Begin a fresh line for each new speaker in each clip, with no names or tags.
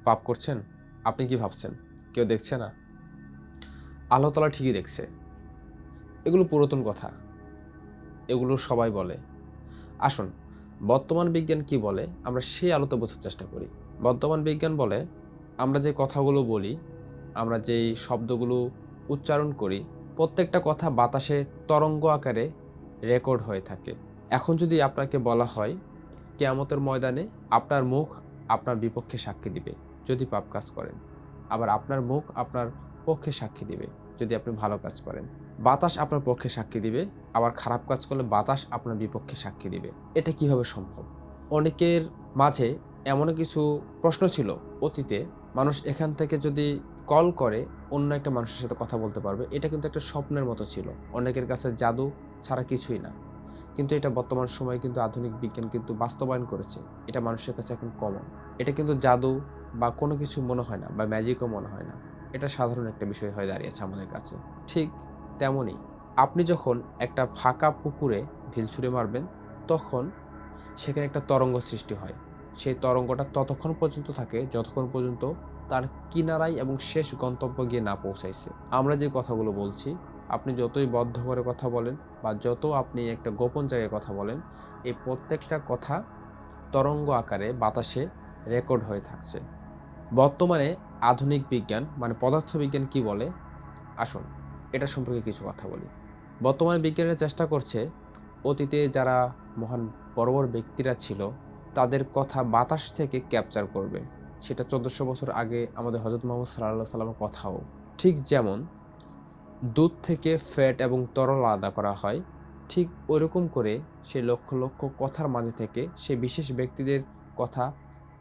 পাপ করছেন? আপনি কি ভাবছেন? কেউ দেখছে না? আল্লাহ তাআলা ঠিকই দেখছে। এগুলো পুরাতন কথা। এগুলো সবাই বলে। আসুন, বর্তমান বিজ্ঞান কি বলে আমরা সেই আলোতে বোঝার চেষ্টা করি। বর্তমান বিজ্ঞান বলে আমরা যে কথাগুলো বলি, আমরা যেই শব্দগুলো উচ্চারণ করি, প্রত্যেকটা কথা বাতাসে তরঙ্গ আকারে রেকর্ড হয়ে থাকে। এখন যদি আপনাকে বলা হয় কিয়ামতের ময়দানে আপনার মুখ আপনার বিপক্ষে সাক্ষী দিবে যদি পাপ কাজ করেন। আবার আপনার মুখ আপনার পক্ষে সাক্ষী দিবে যদি আপনি ভালো কাজ করেন। বাতাস আপনার পক্ষে সাক্ষী দিবে, আবার খারাপ কাজ করলে বাতাস আপনার বিপক্ষে সাক্ষী দিবে। এটা কিভাবে সম্ভব? অনেকের মাঝে এমনও কিছু প্রশ্ন ছিল অতীতে, মানুষ এখান থেকে যদি কল করে অন্য একটা মানুষের সাথে কথা বলতে পারবে। এটা কিন্তু একটা স্বপ্নের মতো ছিল। অনেকের কাছে জাদু ছাড়া কিছুই না। কিন্তু এটা বর্তমান সময়ে কিন্তু আধুনিক বিজ্ঞান কিন্তু বাস্তবায়ন করেছে। এটা মানুষের কাছে এখন কমন। এটা কিন্তু জাদু বা কোনো কিছু মনে হয় না বা ম্যাজিকও মনে হয় না। এটা সাধারণ একটা বিষয় হয়ে দাঁড়িয়েছে আমাদের কাছে। ঠিক তেমনই আপনি যখন একটা ফাঁকা পুকুরে ঢিল ছুঁড়ে মারবেন, তখন সেখানে একটা তরঙ্গ সৃষ্টি হয়। সেই তরঙ্গটা ততক্ষণ পর্যন্ত থাকে যতক্ষণ পর্যন্ত তার কিনারায় এবং শেষ গন্তব্যে গিয়ে না পৌঁছাইছে। আমরা যে কথাগুলো বলছি, আপনি যতই বদ্ধ করে কথা বলেন বা যত আপনি একটা গোপন জায়গায় কথা বলেন, এই প্রত্যেকটা কথা তরঙ্গ আকারে বাতাসে রেকর্ড হয়ে থাকছে। বর্তমানে আধুনিক বিজ্ঞান মানে পদার্থবিজ্ঞান কি বলে? আসুন, এটা সম্পর্কে কিছু কথা বলি। বর্তমানে বিজ্ঞানীরা চেষ্টা করছে অতীতে যারা মহান বড় বড় ব্যক্তিরা ছিল তাদের কথা বাতাস থেকে ক্যাপচার করবে। সেটা ১৪০০ বছর আগে আমাদের হযরত মুহাম্মদ সাল্লাল্লাহু সাল্লামের কথাও। ঠিক যেমন দুধ থেকে ফ্যাট এবং তরল আলাদা করা হয়, ঠিক ওইরকম করে সেই লক্ষ লক্ষ কথার মাঝে থেকে সেই বিশেষ ব্যক্তিদের কথা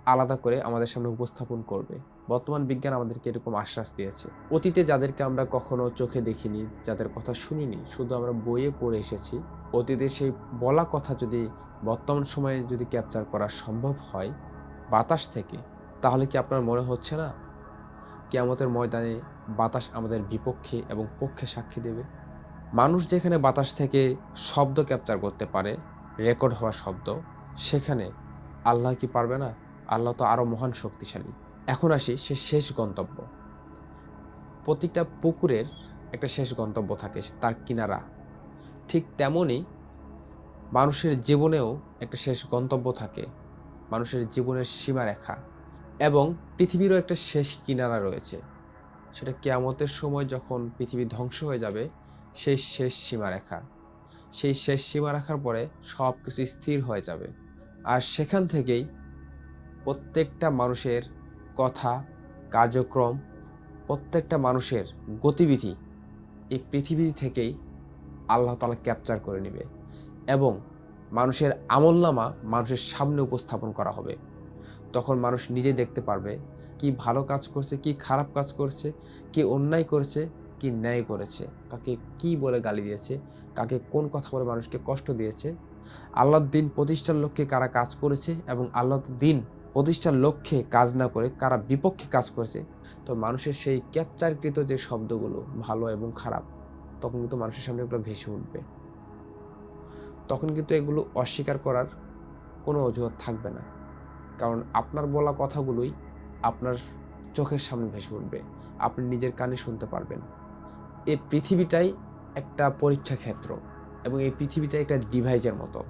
আলাদা করে আমাদের সামনে উপস্থাপন করবে। বর্তমান বিজ্ঞান আমাদেরকে এরকম আশ্বাস দিয়েছে। অতীতে যাদেরকে আমরা কখনো চোখে দেখিনি, যাদের কথা শুনিনি, শুধু আমরা বইয়ে পড়ে এসেছি, অতীতে সেই বলা কথা যদি বর্তমান সময়ে যদি ক্যাপচার করা সম্ভব হয় বাতাস থেকে, তাহলে কি আপনার মনে হচ্ছে না কিয়ামতের ময়দানে বাতাস আমাদের বিপক্ষে এবং পক্ষে সাক্ষী দেবে? মানুষ যেখানে বাতাস থেকে শব্দ ক্যাপচার করতে পারে, রেকর্ড হওয়া শব্দ, সেখানে আল্লাহ কি পারবে না? আল্লাহ তো আরো মহান শক্তিশালী। এখন আসি সে শেষ গন্তব্য। প্রতিটা পুকুরের একটা শেষ গন্তব্য থাকে, তার কিনারা। ঠিক তেমনই মানুষের জীবনেও একটা শেষ গন্তব্য থাকে, মানুষের জীবনের সীমারেখা। এবং পৃথিবীরও একটা শেষ কিনারা রয়েছে। সেটা কিয়ামতের সময় যখন পৃথিবী ধ্বংস হয়ে যাবে, সেই শেষ সীমারেখা। সেই শেষ সীমারেখার পরে সবকিছু স্থির হয়ে যাবে। আর সেখান থেকেই প্রত্যেকটা মানুষের কথা, কার্যক্রম, প্রত্যেকটা মানুষের গতিবিধি এই পৃথিবী থেকেই আল্লাহ তাআলা ক্যাপচার করে নিবে এবং মানুষের আমলনামা মানুষের সামনে উপস্থাপন করা হবে। তখন মানুষ নিজে দেখতে পারবে কি ভালো কাজ করছে, কি খারাপ কাজ করছে, কি অন্যায় করেছে, কি ন্যায় করেছে, কাকে কি বলে গালি দিয়েছে, কাকে কোন কথা বলে মানুষকে কষ্ট দিয়েছে, আল্লাহর দিন প্রতিষ্ঠার লক্ষ্যে কারা কাজ করেছে এবং আল্লাহর দিন প্রতিষ্ঠার লক্ষ্যে কাজ না করে কারা বিপক্ষে কাজ করেছে। তো মানুষের সেই ক্যাপচারকৃত যে শব্দগুলো ভালো এবং খারাপ, তখন কিন্তু মানুষের সামনে এগুলো ভেসে উঠবে। তখন কিন্তু এগুলো অস্বীকার করার কোনো অজুহাত থাকবে না। কারণ আপনার বলা কথাগুলোই আপনার চোখের সামনে ভেসে উঠবে। আপনি নিজের কানে শুনতে পারবেন। এই পৃথিবীটাই একটা পরীক্ষা ক্ষেত্র এবং এই পৃথিবীটা একটা ডিভাইসের মতো।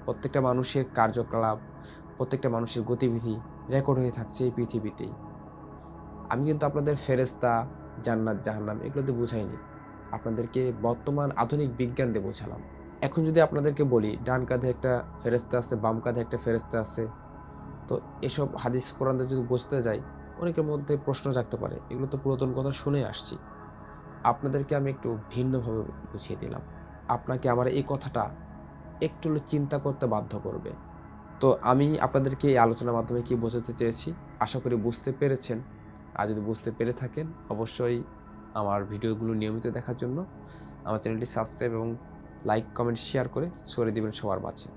প্রত্যেকটা মানুষের কার্যকলাপ, প্রত্যেকটা মানুষের গতিবিধি রেকর্ড হয়ে থাকছে এই পৃথিবীতেই। আমি কিন্তু আপনাদের ফেরেশতা, জান্নাত, জাহান্নাম এগুলো দিয়ে বুঝাইনি। আপনাদেরকে বর্তমান আধুনিক বিজ্ঞান দিয়ে বোঝালাম। এখন যদি আপনাদেরকে বলি ডান কাঁধে একটা ফেরেশতা আছে, বাম কাঁধে একটা ফেরেশতা আছে, তো এসব হাদিস কোরআন দিয়ে যদি বুঝতে যাই, অনেকের মধ্যে প্রশ্ন জাগতে পারে। এগুলো তো পুরাতন কথা শুনে আসছি। আপনাদেরকে আমি একটু ভিন্নভাবে বুঝিয়ে দিলাম। আপনাকে আমার এই কথাটা একটু হলেও চিন্তা করতে বাধ্য করবে। তো আমি আপনাদেরকে এই আলোচনার মাধ্যমে কি বোঝাতে চেয়েছি, আশা করি বুঝতে পেরেছেন। আর যদি বুঝতে পেরে থাকেন, অবশ্যই আমার ভিডিওগুলো নিয়মিত দেখার জন্য আমার চ্যানেলটি সাবস্ক্রাইব এবং লাইক, কমেন্ট, শেয়ার করে ছড়িয়ে দিবেন সবার মাঝে।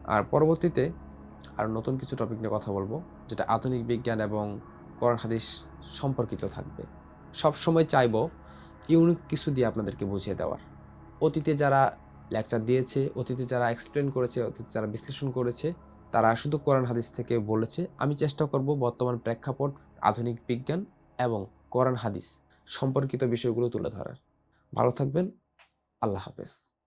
আর পরবর্তীতে আরও নতুন কিছু টপিক নিয়ে কথা বলবো, যেটা আধুনিক বিজ্ঞান এবং কোরআন হাদিস সম্পর্কিত থাকবে। সবসময় চাইবো ইউনিক কিছু দিয়ে আপনাদেরকে বুঝিয়ে দেওয়ার। অতীতে যারা লেকচার দিয়েছে, অতীতে যারা এক্সপ্লেন করেছে, অতীতে যারা বিশ্লেষণ করেছে, তারা শুধু কোরআন হাদিস থেকে বলেছে। আমি চেষ্টা করব বর্তমান প্রেক্ষাপট, আধুনিক বিজ্ঞান এবং কোরআন হাদিস সম্পর্কিত বিষয়গুলো তুলে ধরার। ভালো থাকবেন। আল্লাহ হাফেজ।